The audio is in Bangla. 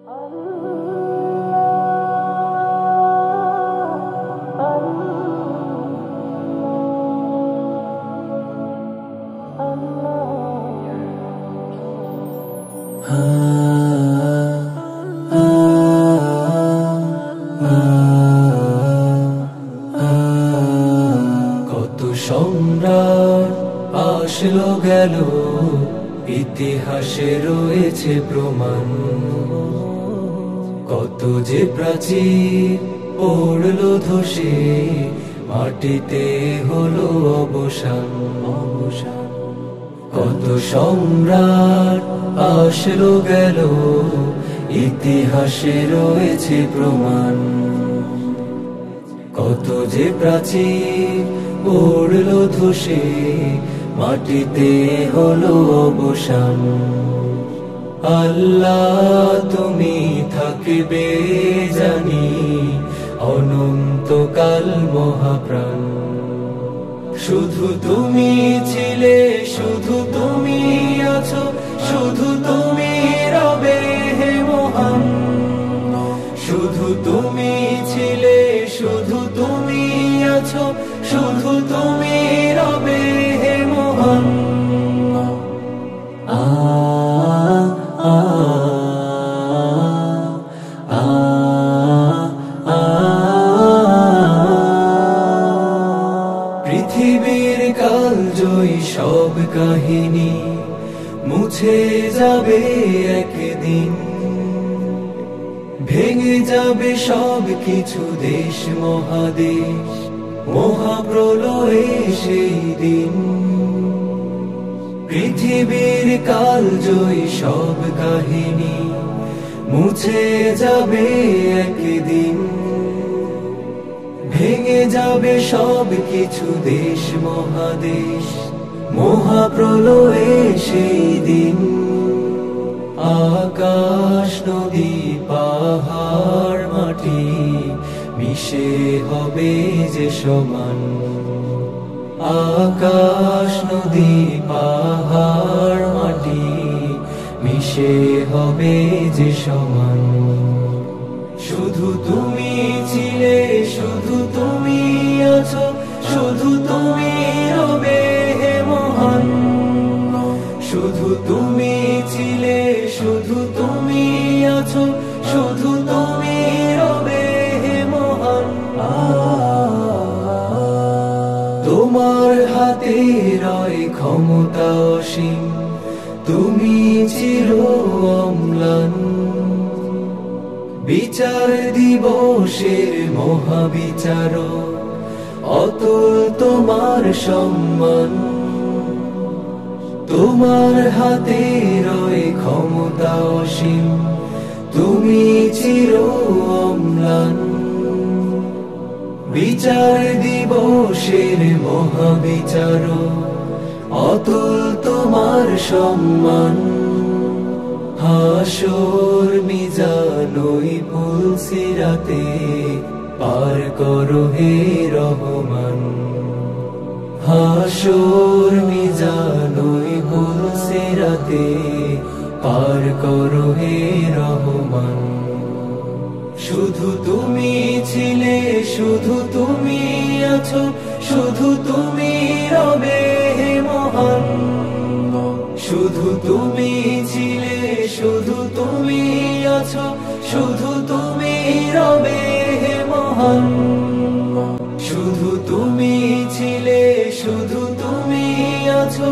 কত সম্রাট আসলো গেল, ইতিহাসে রয়েছে প্রমাণ। কত যে প্রাচীর পড়লো ধসে, মাটিতে হলো অবসান। কত সম্রাট আসলো গেল, ইতিহাসে রয়েছে প্রমাণ। কত যে প্রাচীর পড়লো ধসে, মাটিতে হলো অবসান। আল্লাহ তুমি থাকবে জানি, অনন্তকাল মহাপ্রাণ। শুধু তুমি ছিলে, শুধু তুমি আছো, শুধু তুমি রবে হে মহান। শুধু তুমি ছিলে, শুধু তুমি আছো, শুধু তুমি রবে হে মহান। পৃথিবীর কালজয়ী সব কাহিনী মুছে যাবে একদিন। ভেঙে যাবে সব কিছু, দেশ মহাদেশ, মহাপ্রলয়ে সেই দিন। পৃথিবীর কালজয়ী সব কাহিনী মুছে যাবে একদিন। ভেঙে যাবে সব কিছু, দেশ মহাদেশ, মহাপ্রলয়ে সেই দিন। আকাশ নদী পাহাড় মাটি মিশে হবে যে সমান। আকাশ নদী পাহাড় মাটি মিশে হবে যে সমান। শুধু তুমি ছিলে, শুধু তুমি আছো, শুধু তুমি রবে হে মহান। শুধু তুমি ছিলে, শুধু তুমি আছো, শুধু তুমি রবে হে মহান। তোমার হাতে রয় ক্ষমতা অসীম, তুমি চির অম্লান। বিচার দিবসের মহাবিচারক, অতুল তোমার সম্মান। তোমার হাতে রয় ক্ষমতা অসীম, তুমি চির অম্লান। বিচার দিবসের মহাবিচারক, অতুল তোমার সম্মান। হাসর মিজান ওই পুলসিরাতে পার করো হে রহমান। হাসর মিজান ওই পুলসিরাতে পার করো হে রহমান। শুধু তুমি ছিলে, শুধু তুমি আছো, শুধু তুমি রবে হে মহান। শুধু তুমি ছিলে, শুধু তুমি আছো, শুধু তুমি রবে হে মহান। শুধু তুমি ছিলে, শুধু তুমি আছো,